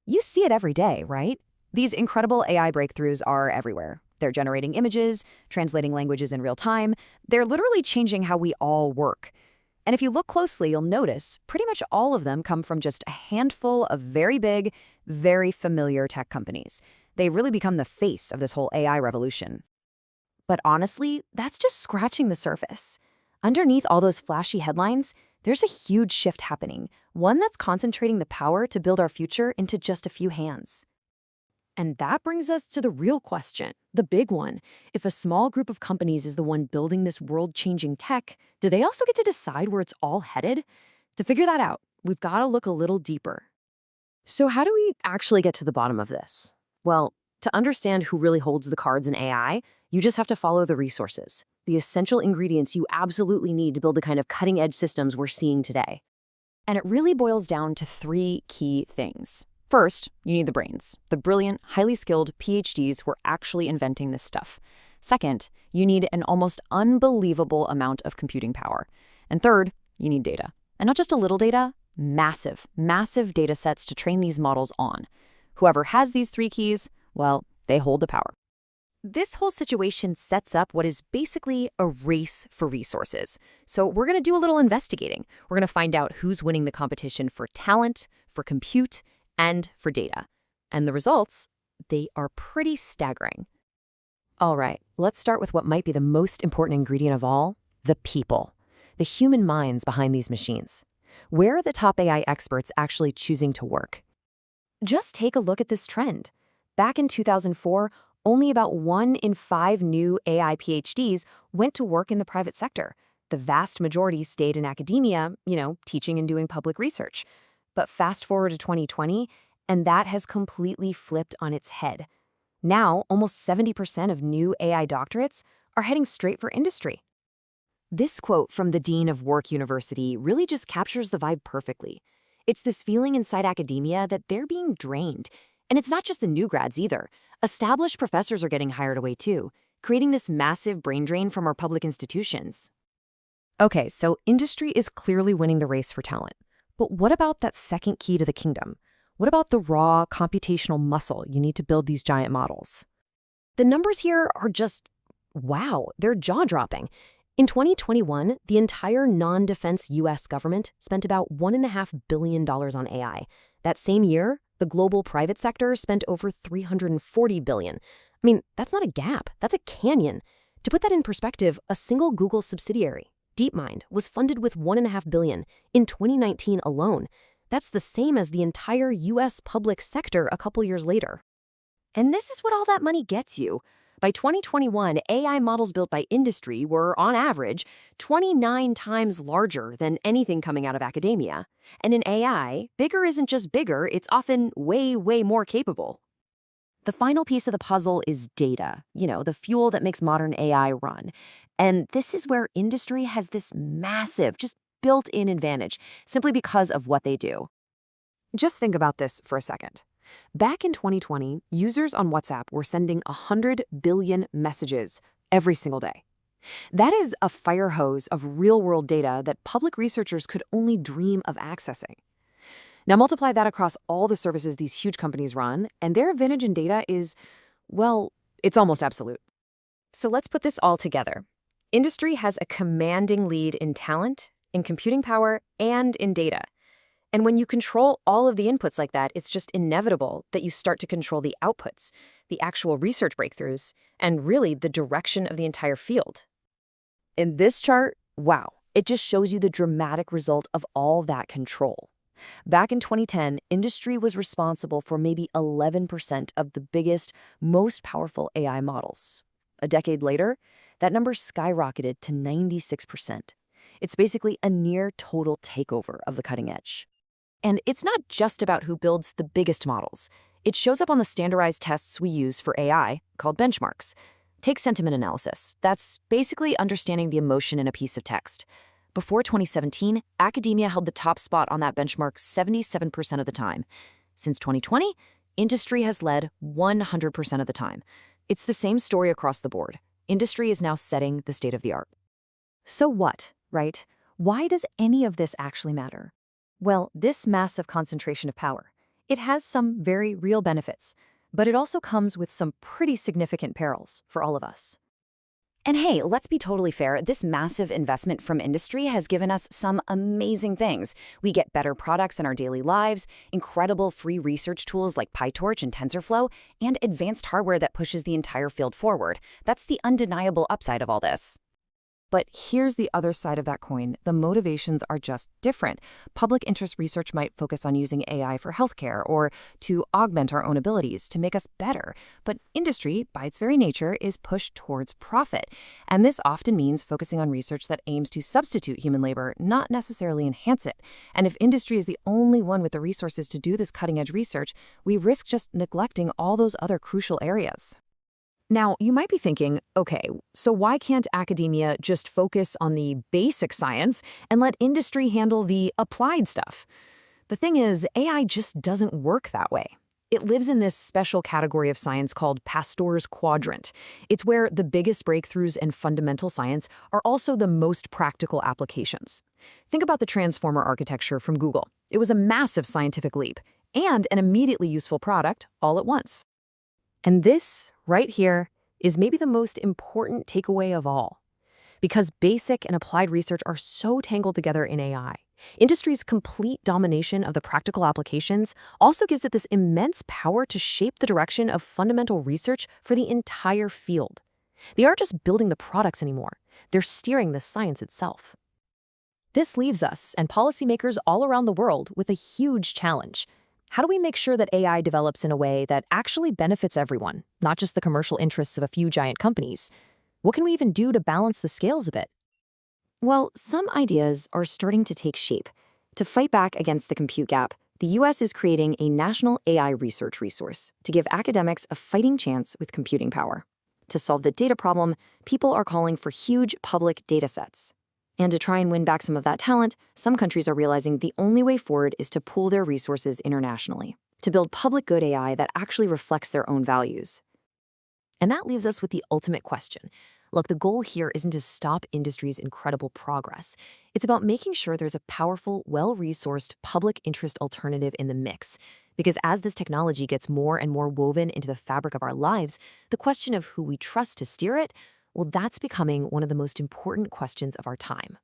You see it every day, right? These incredible AI breakthroughs are everywhere. They're generating images, translating languages in real time. They're literally changing how we all work. And if you look closely, you'll notice pretty much all of them come from just a handful of very big, very familiar tech companies. They really become the face of this whole AI revolution. But honestly, that's just scratching the surface. Underneath all those flashy headlines, there's a huge shift happening, one that's concentrating the power to build our future into just a few hands. And that brings us to the real question, the big one. If a small group of companies is the one building this world-changing tech, do they also get to decide where it's all headed? To figure that out, we've got to look a little deeper. So how do we actually get to the bottom of this? Well, to understand who really holds the cards in AI, you just have to follow the resources, the essential ingredients you absolutely need to build the kind of cutting-edge systems we're seeing today. And it really boils down to three key things. First, you need the brains, the brilliant, highly skilled PhDs who are actually inventing this stuff. Second, you need an almost unbelievable amount of computing power. And third, you need data. And not just a little data, massive, massive data sets to train these models on. Whoever has these three keys, well, they hold the power. This whole situation sets up what is basically a race for resources. So we're going to do a little investigating. We're going to find out who's winning the competition for talent, for compute, and for data. And the results, they are pretty staggering. All right, let's start with what might be the most important ingredient of all, the people, the human minds behind these machines. Where are the top AI experts actually choosing to work? Just take a look at this trend. Back in 2004, only about 1 in 5 new AI PhDs went to work in the private sector. The vast majority stayed in academia, teaching and doing public research. But fast forward to 2020, and that has completely flipped on its head. Now, almost 70% of new AI doctorates are heading straight for industry. This quote from the Dean of Work University really just captures the vibe perfectly. It's this feeling inside academia that they're being drained. And it's not just the new grads either. Established professors are getting hired away too, creating this massive brain drain from our public institutions. Okay, so industry is clearly winning the race for talent. But what about that second key to the kingdom? What about the raw computational muscle you need to build these giant models? The numbers here are just, wow, they're jaw-dropping. In 2021, the entire non-defense U.S. government spent about $1.5 billion on AI. That same year, the global private sector spent over $340 billion. I mean, that's not a gap, that's a canyon. To put that in perspective, a single Google subsidiary, DeepMind, was funded with $1.5 billion in 2019 alone. That's the same as the entire U.S. public sector a couple years later. And this is what all that money gets you. By 2021, AI models built by industry were, on average, 29 times larger than anything coming out of academia. And in AI, bigger isn't just bigger, it's often way, way more capable. The final piece of the puzzle is data, the fuel that makes modern AI run. And this is where industry has this massive, just built-in advantage, simply because of what they do. Just think about this for a second. Back in 2020, users on WhatsApp were sending 100 billion messages every single day. That is a fire hose of real-world data that public researchers could only dream of accessing. Now multiply that across all the services these huge companies run, and their advantage in data is, well, it's almost absolute. So let's put this all together. Industry has a commanding lead in talent, in computing power, and in data. And when you control all of the inputs like that, it's just inevitable that you start to control the outputs, the actual research breakthroughs, and really the direction of the entire field. In this chart, wow, it just shows you the dramatic result of all that control. Back in 2010, industry was responsible for maybe 11% of the biggest, most powerful AI models. A decade later, that number skyrocketed to 96%. It's basically a near total takeover of the cutting edge. And it's not just about who builds the biggest models. It shows up on the standardized tests we use for AI, called benchmarks. Take sentiment analysis. That's basically understanding the emotion in a piece of text. Before 2017, academia held the top spot on that benchmark 77% of the time. Since 2020, industry has led 100% of the time. It's the same story across the board. Industry is now setting the state of the art. So what, right? Why does any of this actually matter? Well, this massive concentration of power, It has some very real benefits, but it also comes with some pretty significant perils for all of us. And hey, let's be totally fair, this massive investment from industry has given us some amazing things. We get better products in our daily lives, incredible free research tools like PyTorch and TensorFlow, and advanced hardware that pushes the entire field forward. That's the undeniable upside of all this. But here's the other side of that coin. The motivations are just different. Public interest research might focus on using AI for healthcare or to augment our own abilities to make us better. But industry, by its very nature, is pushed towards profit. And this often means focusing on research that aims to substitute human labor, not necessarily enhance it. And if industry is the only one with the resources to do this cutting-edge research, we risk just neglecting all those other crucial areas. Now, you might be thinking, okay, so why can't academia just focus on the basic science and let industry handle the applied stuff? The thing is, AI just doesn't work that way. It lives in this special category of science called Pasteur's quadrant. It's where the biggest breakthroughs in fundamental science are also the most practical applications. Think about the transformer architecture from Google. It was a massive scientific leap and an immediately useful product all at once. And this, right here, is maybe the most important takeaway of all. Because basic and applied research are so tangled together in AI, industry's complete domination of the practical applications also gives it this immense power to shape the direction of fundamental research for the entire field. They aren't just building the products anymore, they're steering the science itself. This leaves us and policymakers all around the world with a huge challenge. How do we make sure that AI develops in a way that actually benefits everyone, not just the commercial interests of a few giant companies? What can we even do to balance the scales a bit? Well, some ideas are starting to take shape. To fight back against the compute gap, the US is creating a national AI research resource to give academics a fighting chance with computing power. To solve the data problem, people are calling for huge public data sets. And to try and win back some of that talent, some countries are realizing the only way forward is to pool their resources internationally, to build public good AI that actually reflects their own values. And that leaves us with the ultimate question. Look, the goal here isn't to stop industry's incredible progress. It's about making sure there's a powerful, well-resourced public interest alternative in the mix. Because as this technology gets more and more woven into the fabric of our lives, the question of who we trust to steer it, well, that's becoming one of the most important questions of our time.